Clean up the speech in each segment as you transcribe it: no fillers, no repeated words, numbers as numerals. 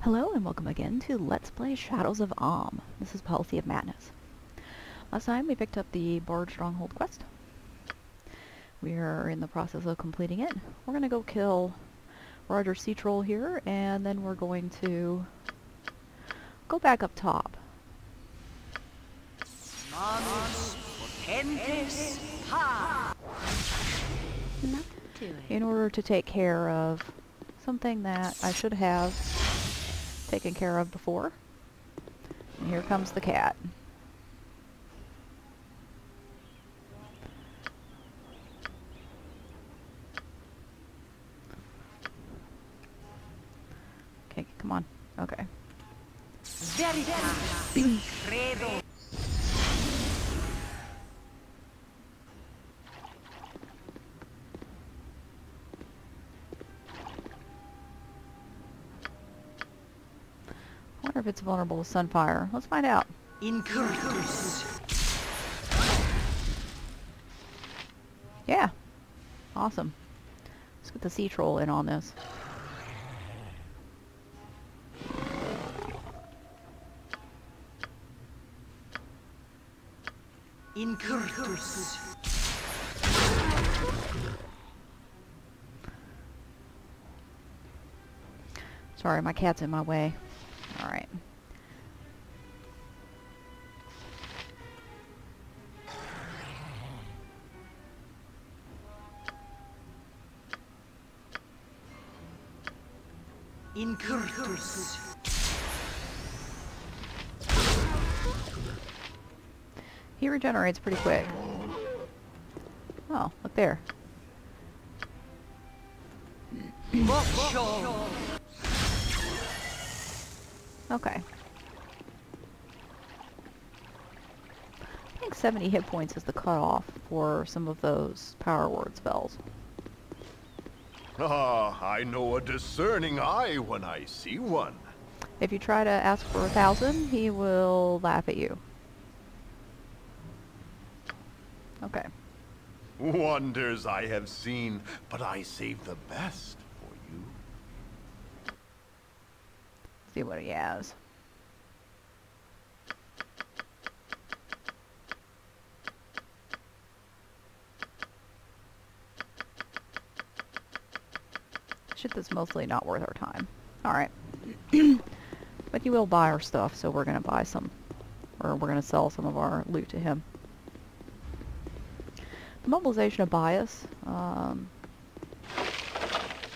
Hello and welcome again to Let's Play Shadows of Amn. This is Policy of Madness. Last time we picked up the Barred Stronghold quest. We are in the process of completing it. We're going to go kill Roger Sea Troll here, and then we're going to go back up top. In order to take care of something that I should have taken care of before. And here comes the cat. Okay, come on. Okay. I wonder if it's vulnerable to sunfire. Let's find out. Yeah. Awesome. Let's get the sea troll in on this. Sorry, my cat's in my way. Alright. He regenerates pretty quick. Oh, look there. Okay. I think 70 hit points is the cutoff for some of those power word spells. Ah, I know a discerning eye when I see one. If you try to ask for 1,000, he will laugh at you. Okay. Wonders I have seen, but I save the best for you. See what he has. Shit that's mostly not worth our time. Alright. But he will buy our stuff, so we're gonna buy some. Or we're gonna sell some of our loot to him. The mobilization of bias.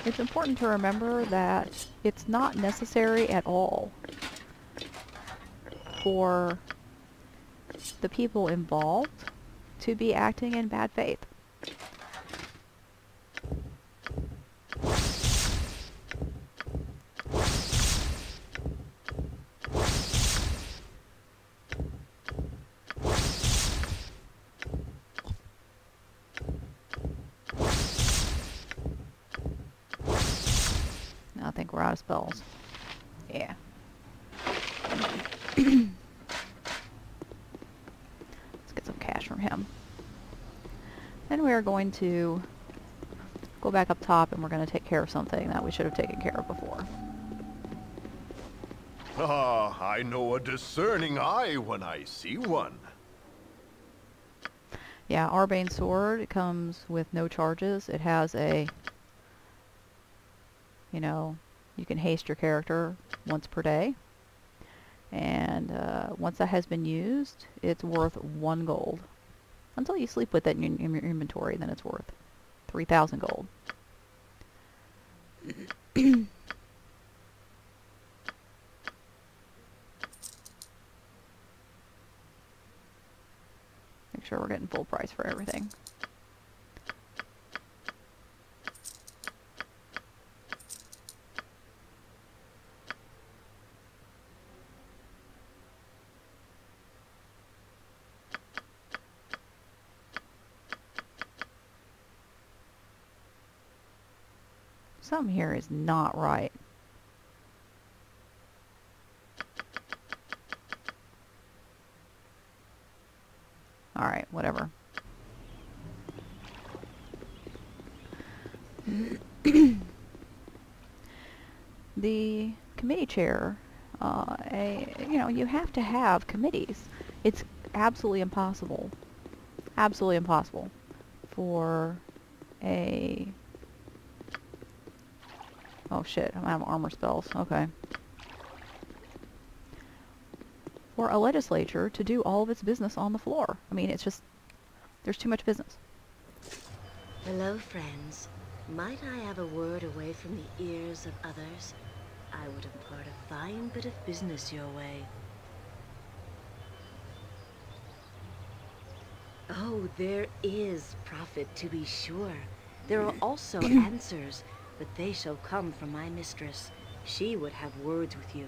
It's important to remember that it's not necessary at all for the people involved to be acting in bad faith. I think we're out of spells. Yeah. Let's get some cash from him. Then we are going to go back up top and we're going to take care of something that we should have taken care of before. Ah, I know a discerning eye when I see one. Yeah, Arbane Sword, it comes with no charges. It has a, you know, you can haste your character once per day. And once that has been used, it's worth 1 gold. Until you sleep with it in your inventory, then it's worth 3,000 gold. Make sure we're getting full price for everything. Something here is not right. Alright, whatever. The committee chair, you have to have committees. It's absolutely impossible for a... Oh shit, I'm out of armor spells. Okay. For a legislature to do all of its business on the floor. I mean, it's just... There's too much business. Hello, friends. Might I have a word away from the ears of others? I would impart a fine bit of business your way. Oh, there is profit, to be sure. There are also answers, but they shall come from my mistress. She would have words with you.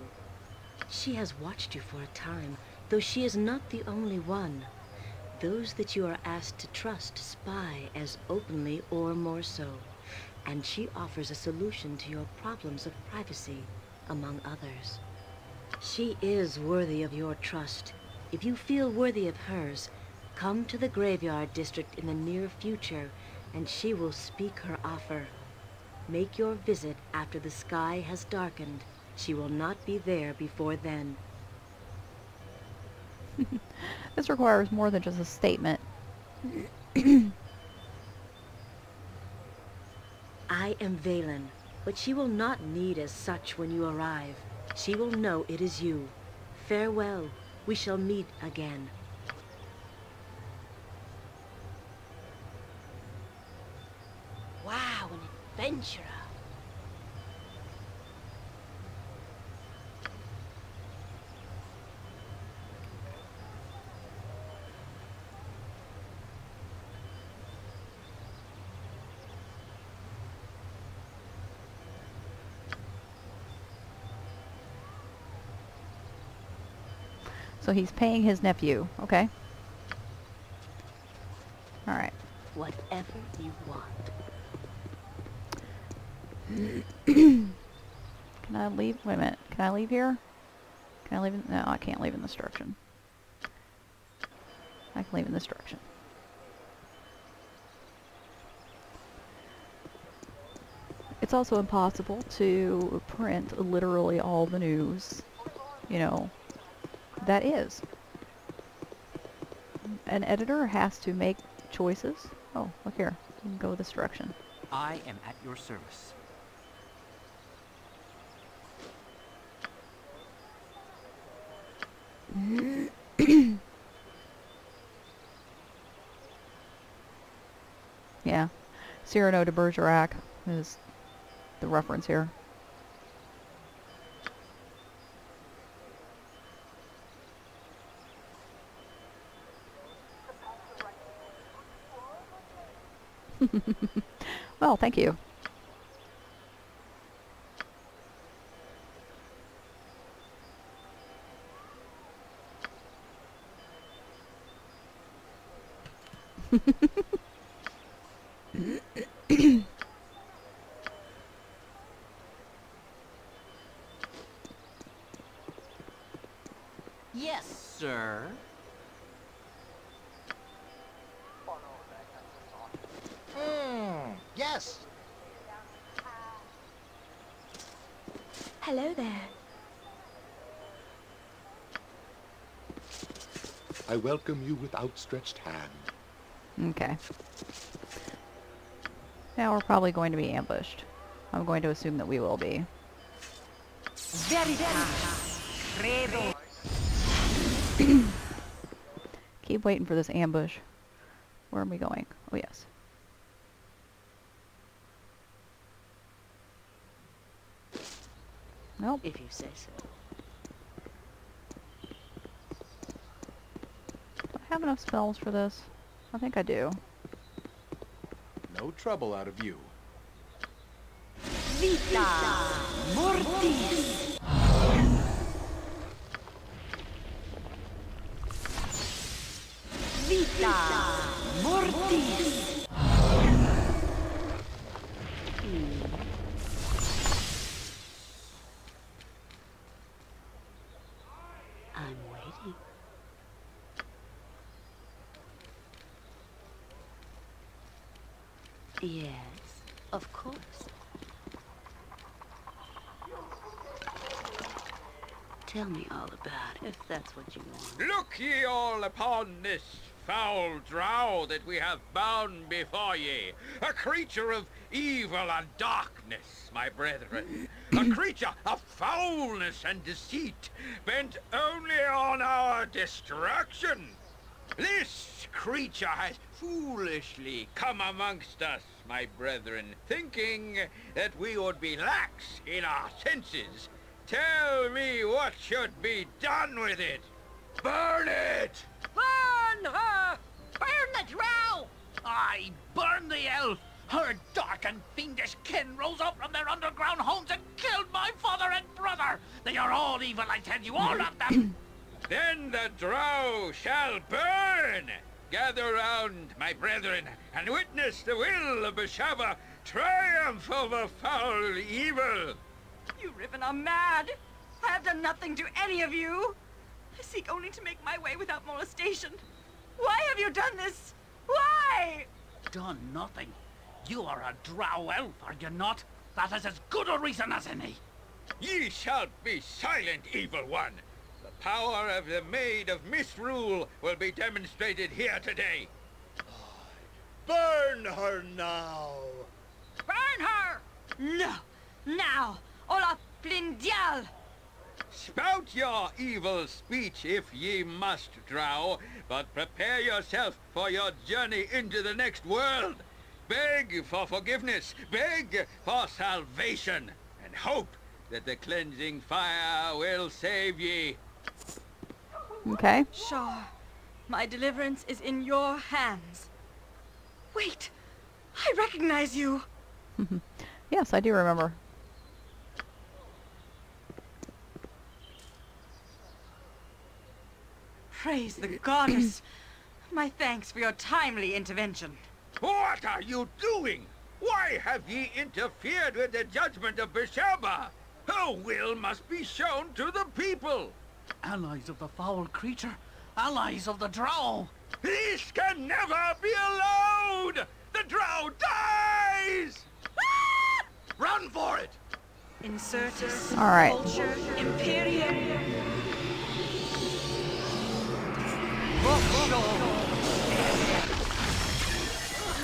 She has watched you for a time, though she is not the only one. Those that you are asked to trust spy as openly or more so, and she offers a solution to your problems of privacy, among others. She is worthy of your trust. If you feel worthy of hers, come to the graveyard district in the near future, and she will speak her offer. Make your visit after the sky has darkened. She will not be there before then. This requires more than just a statement. I am Valen, but she will not need as such when you arrive. She will know it is you. Farewell. We shall meet again. Wow, an adventurer. So he's paying his nephew, okay? Alright. Whatever you want. Can I leave? Wait a minute. Can I leave here? Can I leave in... No, I can't leave in this direction. I can leave in this direction. It's also impossible to print literally all the news, that is. An editor has to make choices. Oh, look here. You can go this direction. I am at your service. Yeah. Cyrano de Bergerac is the reference here. Well, thank you. Yes, sir. Yes. Hello there. I welcome you with outstretched hand. Okay. Now we're probably going to be ambushed. I'm going to assume that we will be. Keep waiting for this ambush. Where are we going? Oh, yes. Nope. If you say so. Do I have enough spells for this? I think I do. No trouble out of you. Vita Mortis. Vita Mortis. I'm waiting. Yes, of course. Tell me all about it, if that's what you want. Look ye all upon this foul drow that we have bound before ye. A creature of evil and darkness, my brethren. A creature of foulness and deceit, bent only on our destruction. This creature has foolishly come amongst us, my brethren, thinking that we would be lax in our senses. Tell me what should be done with it. Burn it! Burn her! Burn the drow! Aye, burn the elf! Her dark and fiendish kin rose up from their underground homes and killed my father and brother! They are all evil, I tell you, all of them! Then the drow shall burn! Gather round, my brethren, and witness the will of Beshaba triumph over foul evil! You Riven are mad! I have done nothing to any of you! I seek only to make my way without molestation. Why have you done this? Why? Done nothing. You are a drow elf, are you not? That is as good a reason as any. Ye shall be silent, evil one! The power of the Maid of Misrule will be demonstrated here today. Burn her now! Burn her! No! Now! Olaf Blindial! Spout your evil speech if ye must, drow, but prepare yourself for your journey into the next world. Beg for forgiveness, beg for salvation, and hope that the cleansing fire will save ye. Okay. Shar, my deliverance is in your hands. Wait! I recognize you! Yes, I do remember. Praise the goddess! My thanks for your timely intervention. What are you doing? Why have ye interfered with the judgment of Beshaba? Her will must be shown to the people. Allies of the foul creature. Allies of the drow. This can never be allowed! The drow dies! Run for it! Incertus, All right. Vulture, Imperium.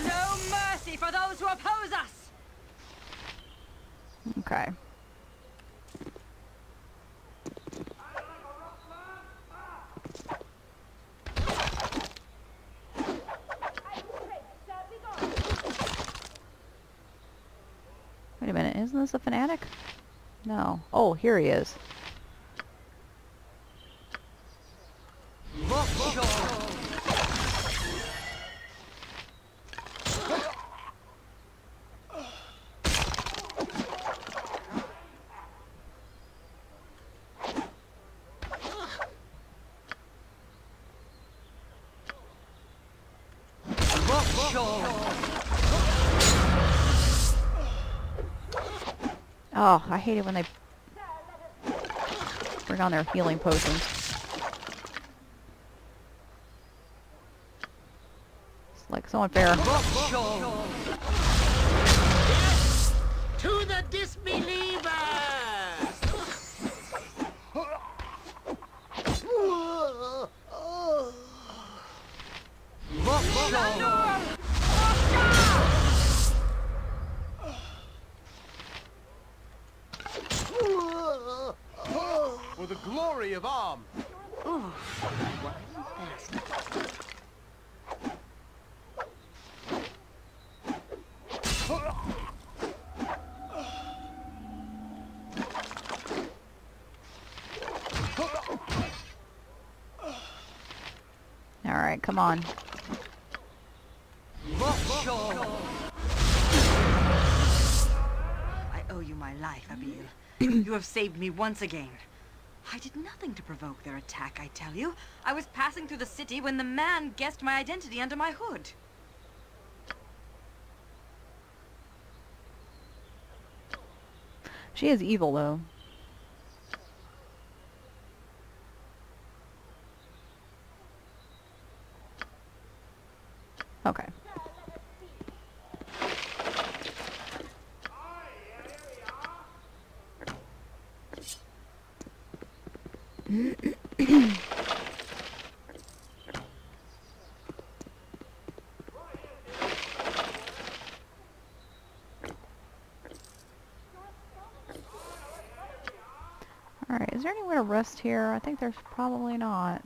No mercy for those who oppose us! Okay. Wait a minute, isn't this a fanatic? No. Oh, here he is. Oh, I hate it when they bring on their healing potions. It's like so unfair. To the disbelievers! For the glory of Am. All right, come on. I owe you my life, Abil. You have saved me once again. I did nothing to provoke their attack, I tell you. I was passing through the city when the man guessed my identity under my hood. She is evil, though. Okay. Alright, is there anywhere to rest here? I think there's probably not.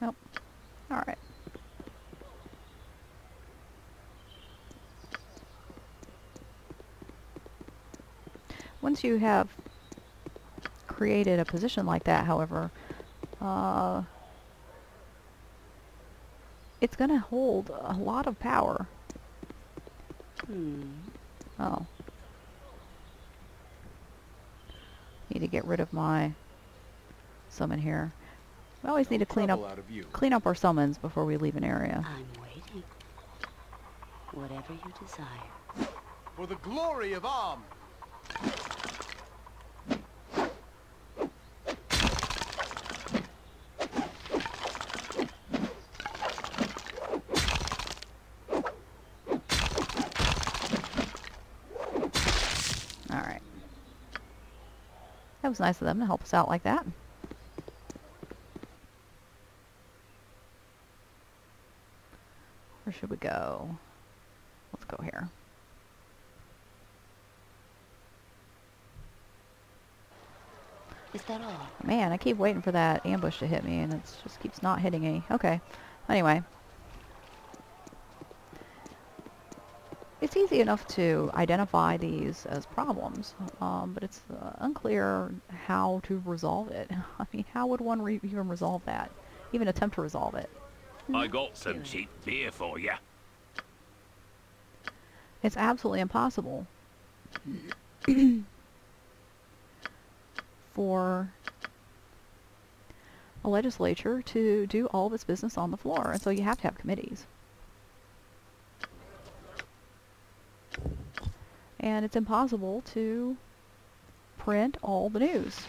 Nope. Alright. Once you have created a position like that, however, it's going to hold a lot of power. Oh. Need to get rid of my summon here. We always need to clean up our summons before we leave an area. I'm waiting. Whatever you desire. For the glory of Am! Alright. That was nice of them to help us out like that. Where should we go? Let's go here. Is that all? Man, I keep waiting for that ambush to hit me, and it just keeps not hitting me. Okay. Anyway. It's easy enough to identify these as problems, but it's unclear how to resolve it. I mean, how would one even resolve that? Even attempt to resolve it? I got some cheap beer for you. It's absolutely impossible for a legislature to do all of its business on the floor, and so you have to have committees. And it's impossible to print all the news,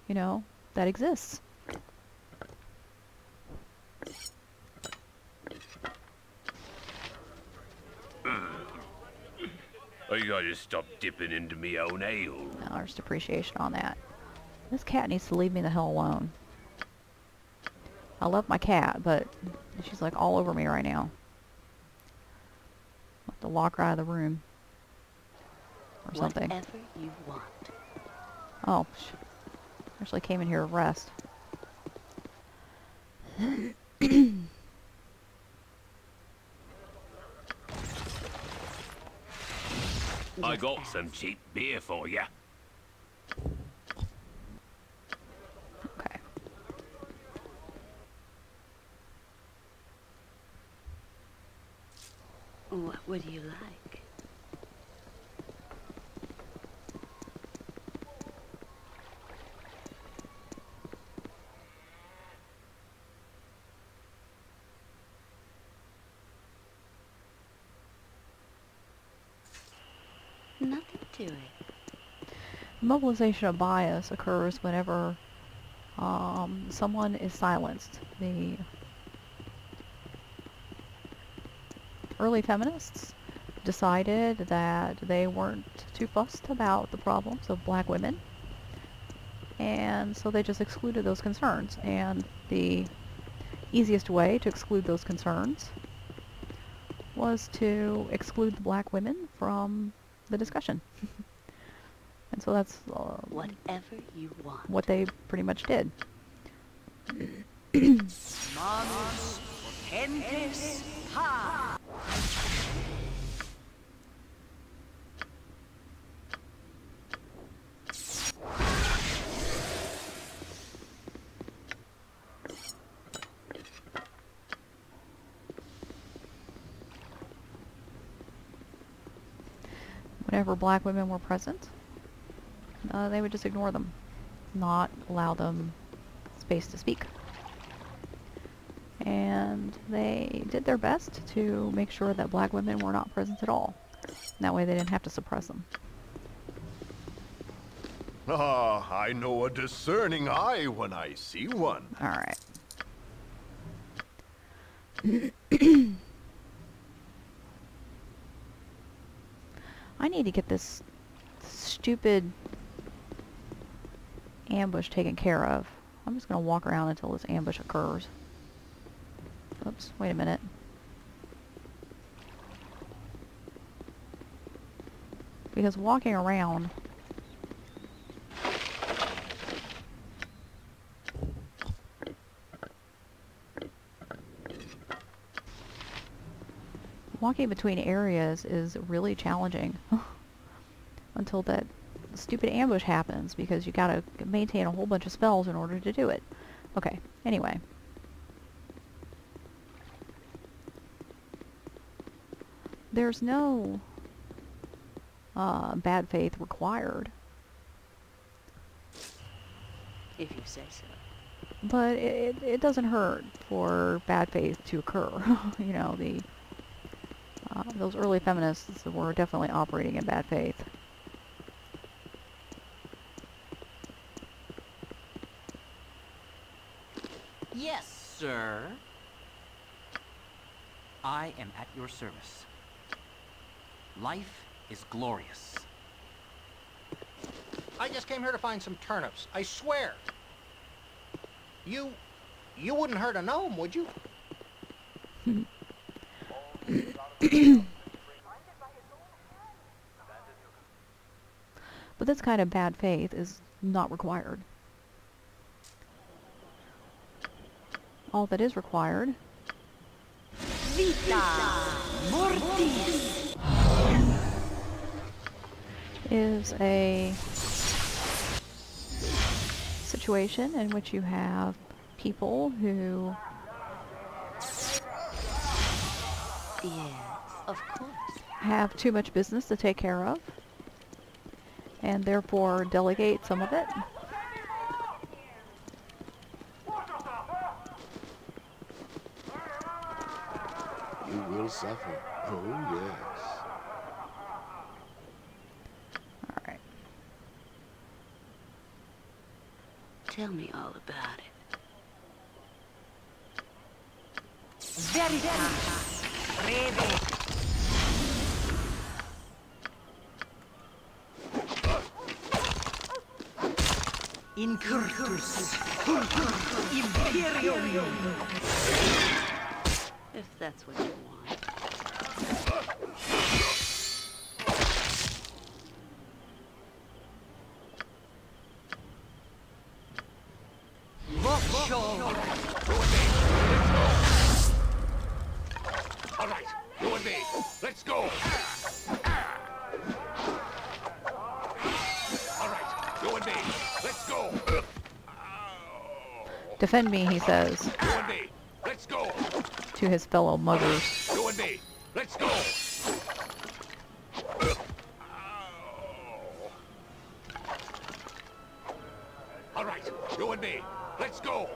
you know, that exists. I gotta stop dipping into me own ale. Now, there's depreciation on that. This cat needs to leave me the hell alone. I love my cat, but she's like all over me right now. I'll have to lock her out of the room. Or something. Whatever you want. Oh, actually came in here to rest. I got some cheap beer for you. Okay. What would you like? Nothing to it. Mobilization of bias occurs whenever someone is silenced. The early feminists decided that they weren't too fussed about the problems of black women, and so they just excluded those concerns. And the easiest way to exclude those concerns was to exclude the black women from the discussion. And so that's Whatever you want. what they pretty much did. Manus potentes ha! Whenever black women were present, they would just ignore them, not allow them space to speak. And they did their best to make sure that black women were not present at all. That way they didn't have to suppress them. Ah, I know a discerning eye when I see one. Alright. I need to get this stupid ambush taken care of. I'm just going to walk around until this ambush occurs. Oops, wait a minute. Because walking around... Walking between areas is really challenging until that stupid ambush happens, because you gotta maintain a whole bunch of spells in order to do it. Okay, anyway. There's no bad faith required. If you say so. But it doesn't hurt for bad faith to occur. You know, those early feminists were definitely operating in bad faith. Yes, sir. I am at your service. Life is glorious. I just came here to find some turnips. I swear. You wouldn't hurt a gnome, would you? But this kind of bad faith is not required. All that is required is a situation in which you have people who... Yes, of course. Have too much business to take care of, and therefore delegate some of it. You will suffer. Oh, yes. Alright. Tell me all about it. Veritas. Breve. Incurtus. Imperium. If that's what you want. All right, you and me. Let's go. All right, you and me. Let's go. Defend me, he says You and me. Let's go. to his fellow muggers. You and me. Let's go. All right, you and me. Let's go.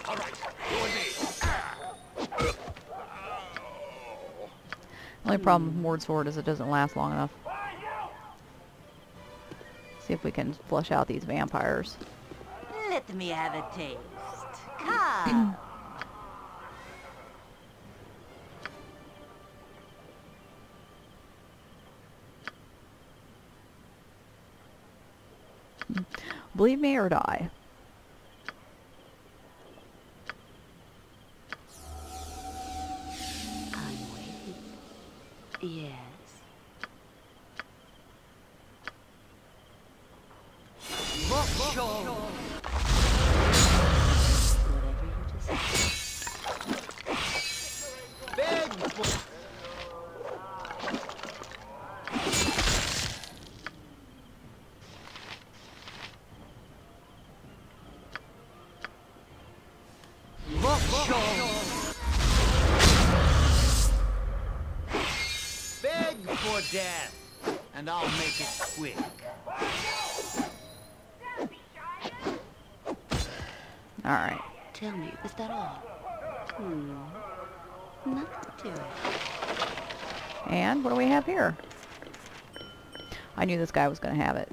All right, you and me. Only problem with Mord Sword is it doesn't last long enough. See if we can flush out these vampires. Let me have a taste. Come. Believe me or die. I'm waiting. Yes. Whatever you decide. Beg for... Beg for death, and I'll make it quick. Alright. Tell me, is that all? Nothing to it. And what do we have here? I knew this guy was going to have it.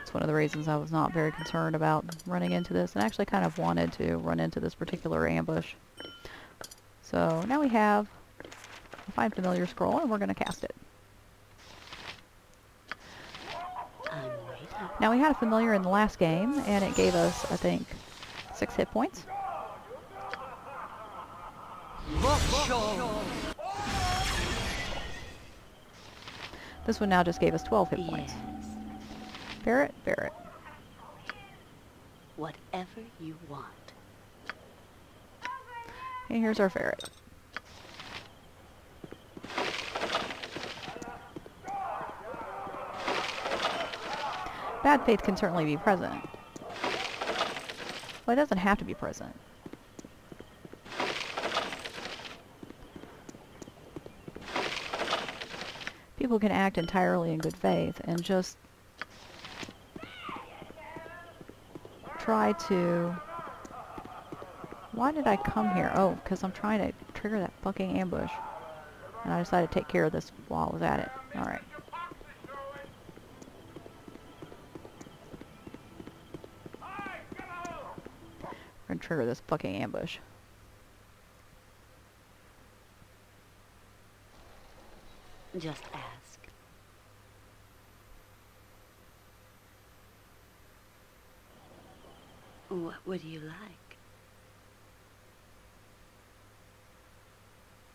That's one of the reasons I was not very concerned about running into this, and actually kind of wanted to run into this particular ambush. So now we have a Find Familiar scroll, and we're going to cast it. I'm waiting. Now we had a familiar in the last game, and it gave us, I think, 6 hit points. This one now just gave us 12 hit points. Yes. Ferret, ferret. Whatever you want. And here's our ferret. Bad faith can certainly be present. Well, it doesn't have to be present. People can act entirely in good faith and just try to... Why did I come here? Oh, because I'm trying to trigger that fucking ambush. And I decided to take care of this while I was at it. Alright. We're gonna trigger this fucking ambush. Just ask. What would you like?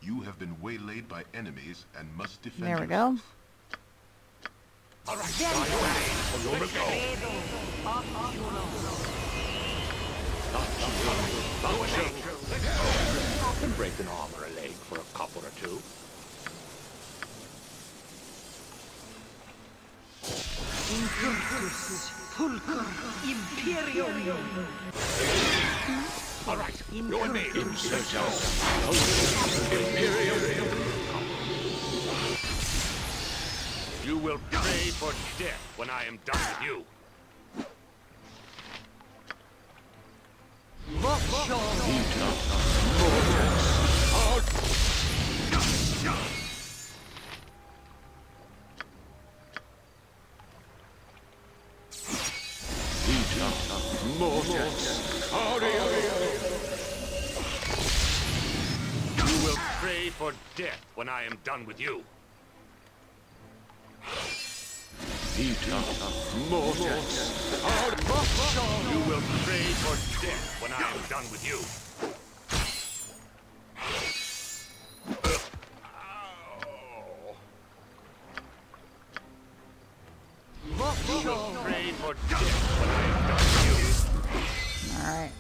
You have been waylaid by enemies and must defend There we yourself. go. All right, I can break an arm or a leg for a couple or two. All right, you and me. You will pray for death when I am done with you. You will pray for death when I am done with you. You will pray for death when I am done with you. You will pray for death when I am done with you. Alright.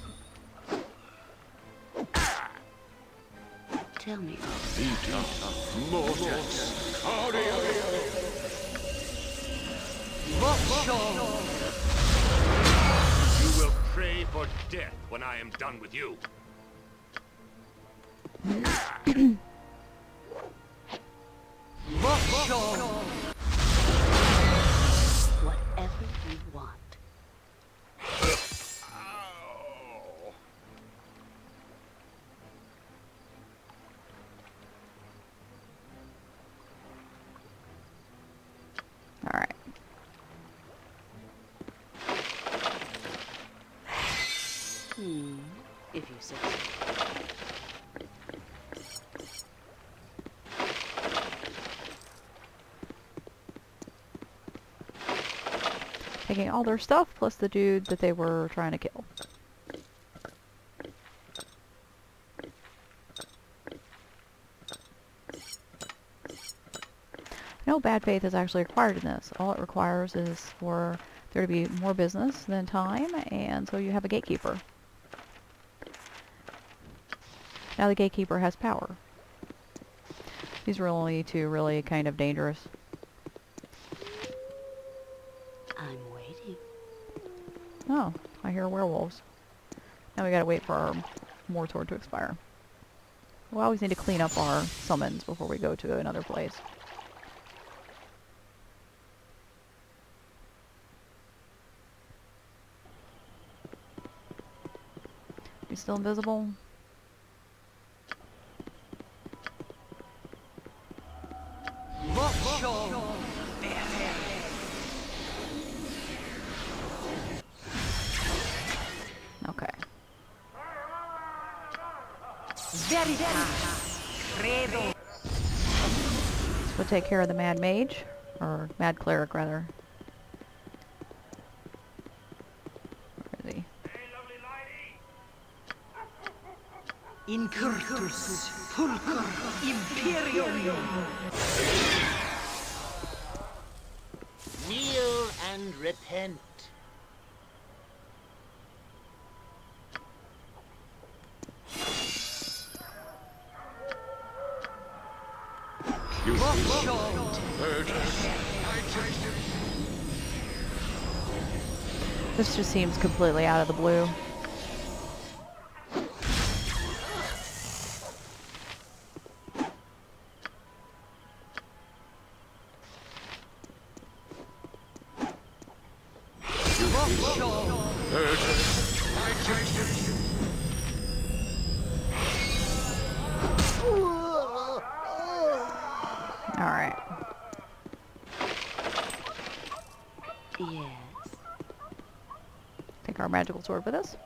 Tell me. You will pray for death when I am done with you. Whatever you want. Alright. If you say so. Taking all their stuff plus the dude that they were trying to kill. No bad faith is actually required in this. All it requires is for there to be more business than time, and so you have a gatekeeper. Now the gatekeeper has power. These are only two really kind of dangerous. I'm waiting. Oh, I hear werewolves. Now we gotta wait for our Mortor to expire. We always need to clean up our summons before we go to another place. You still invisible? This will take care of the Mad Mage, or Mad Cleric rather. Where is he? Incurtus pulcr imperium. Kneel and repent. This just seems completely out of the blue. Alright. Yes. Take our magical sword with us.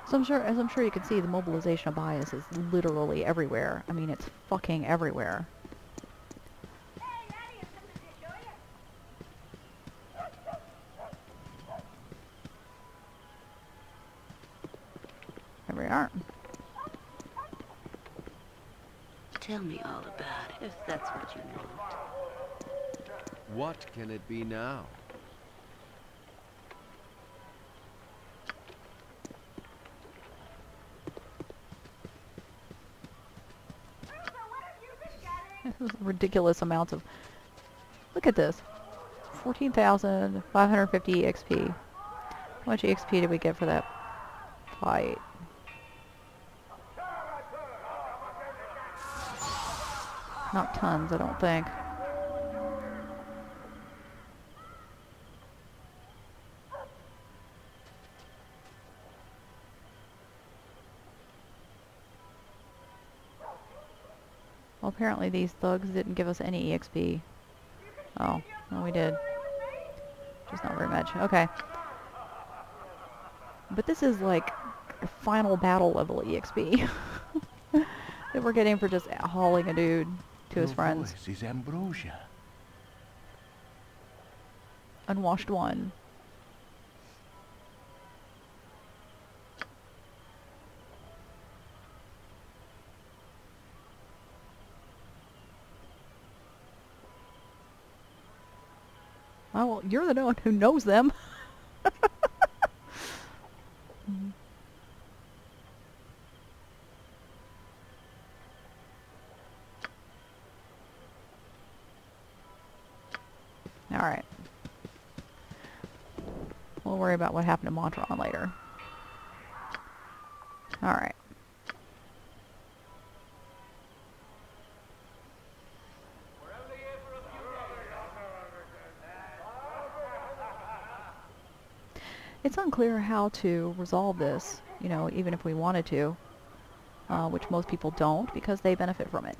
So as I'm sure you can see, the mobilization of bias is literally everywhere. I mean, it's fucking everywhere. Here we are. Tell me all about it, if that's what you want. What can it be now? Ridiculous amounts of... Look at this. 14,550 XP. How much XP did we get for that fight? Not tons, I don't think. Well, apparently these thugs didn't give us any EXP. Oh, no we did. Just not very much. Okay. But this is like a final battle level EXP that we're getting for just hauling a dude to his friends. Voice is ambrosia. Unwashed one. Oh, well, you're the one who knows them. Alright. We'll worry about what happened to Montron later. Alright. It's unclear how to resolve this, you know, even if we wanted to, which most people don't because they benefit from it.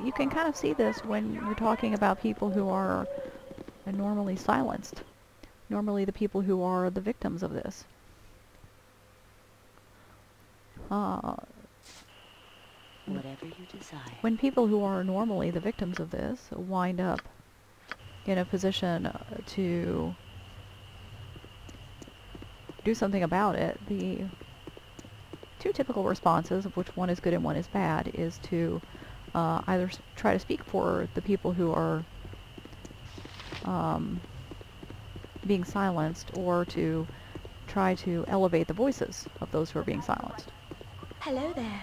You can kind of see this when you're talking about people who are normally silenced. Normally the people who are the victims of this. Whatever you desire. When people who are normally the victims of this wind up in a position to do something about it, the two typical responses, of which one is good and one is bad, is to either try to speak for the people who are being silenced, or to try to elevate the voices of those who are being silenced. Hello there.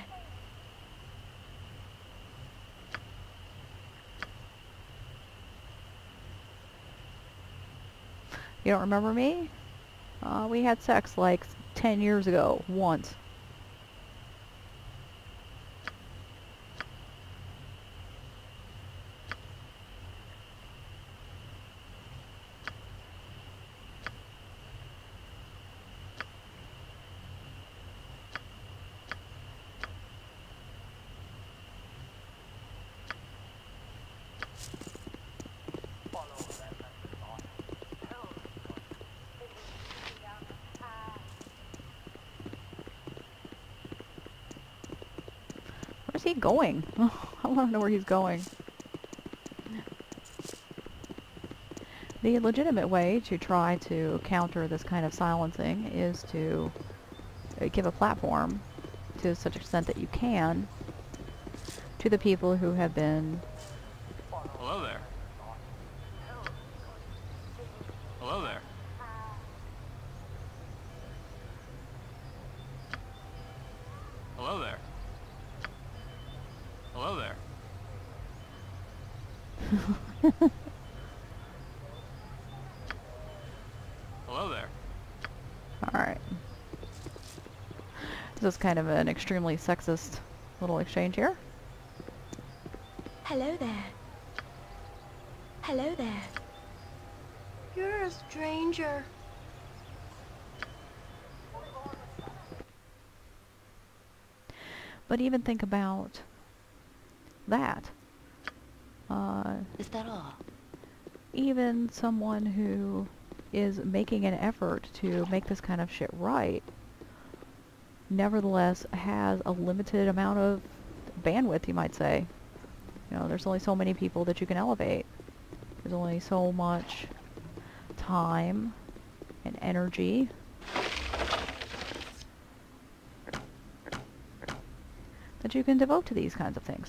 You don't remember me? We had sex like 10 years ago, once. Where's he going? I want to know where he's going. The legitimate way to try to counter this kind of silencing is to give a platform, to such extent that you can, to the people who have been... Hello there. Hello there. Hello there. Hello there. Hello there. Alright. This is kind of an extremely sexist little exchange here. Hello there. Hello there. You're a stranger. But even think about that. Is that all? Even someone who is making an effort to make this kind of shit right, nevertheless has a limited amount of bandwidth, you might say. You know, there's only so many people that you can elevate. There's only so much time and energy that you can devote to these kinds of things.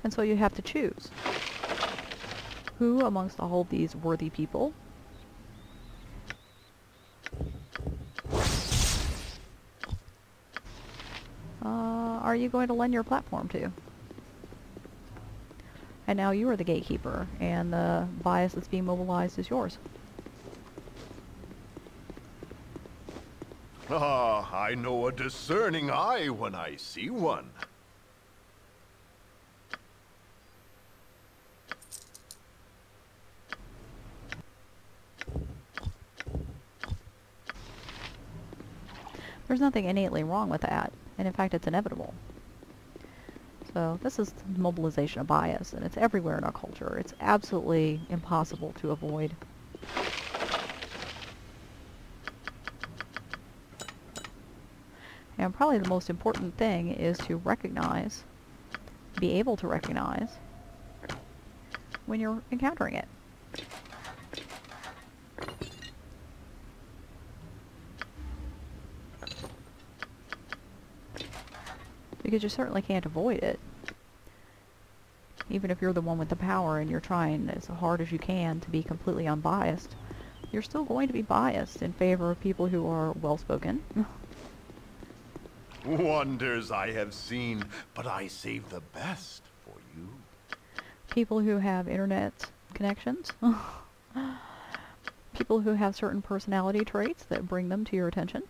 And so you have to choose who amongst all of these worthy people are you going to lend your platform to? And now you are the gatekeeper, and the bias that's being mobilized is yours. Ah, I know a discerning eye when I see one. There's nothing innately wrong with that, and in fact it's inevitable. So this is the mobilization of bias, and it's everywhere in our culture. It's absolutely impossible to avoid. And probably the most important thing is to recognize, be able to recognize, when you're encountering it. Because you certainly can't avoid it. Even if you're the one with the power and you're trying as hard as you can to be completely unbiased, you're still going to be biased in favor of people who are well-spoken. Wonders I have seen, but I save the best for you. People who have internet connections. People who have certain personality traits that bring them to your attention.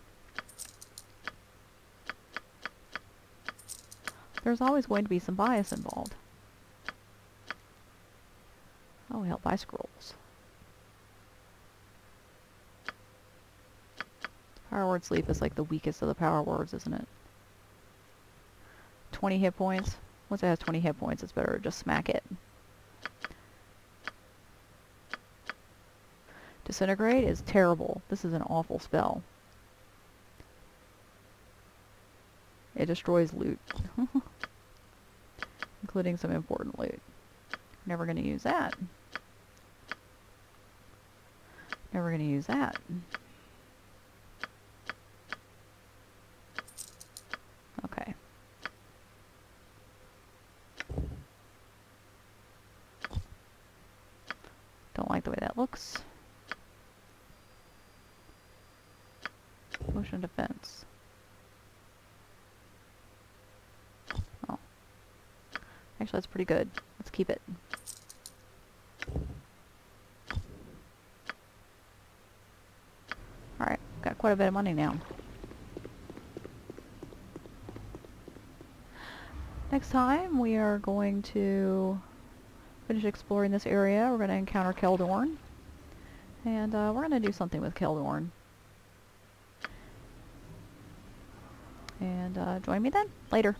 There's always going to be some bias involved. Oh, help, I scrolls. Power word sleep is like the weakest of the power words, isn't it? 20 hit points. Once it has 20 hit points, it's better to just smack it. Disintegrate is terrible. This is an awful spell. It destroys loot. Including some important loot. Never going to use that. Never going to use that. Okay. Don't like the way that looks. Motion defense. Oh. Actually, that's pretty good. Let's keep it. Alright, got quite a bit of money now. Next time we are going to finish exploring this area. We're going to encounter Keldorn. And we're going to do something with Keldorn. And join me then. Later.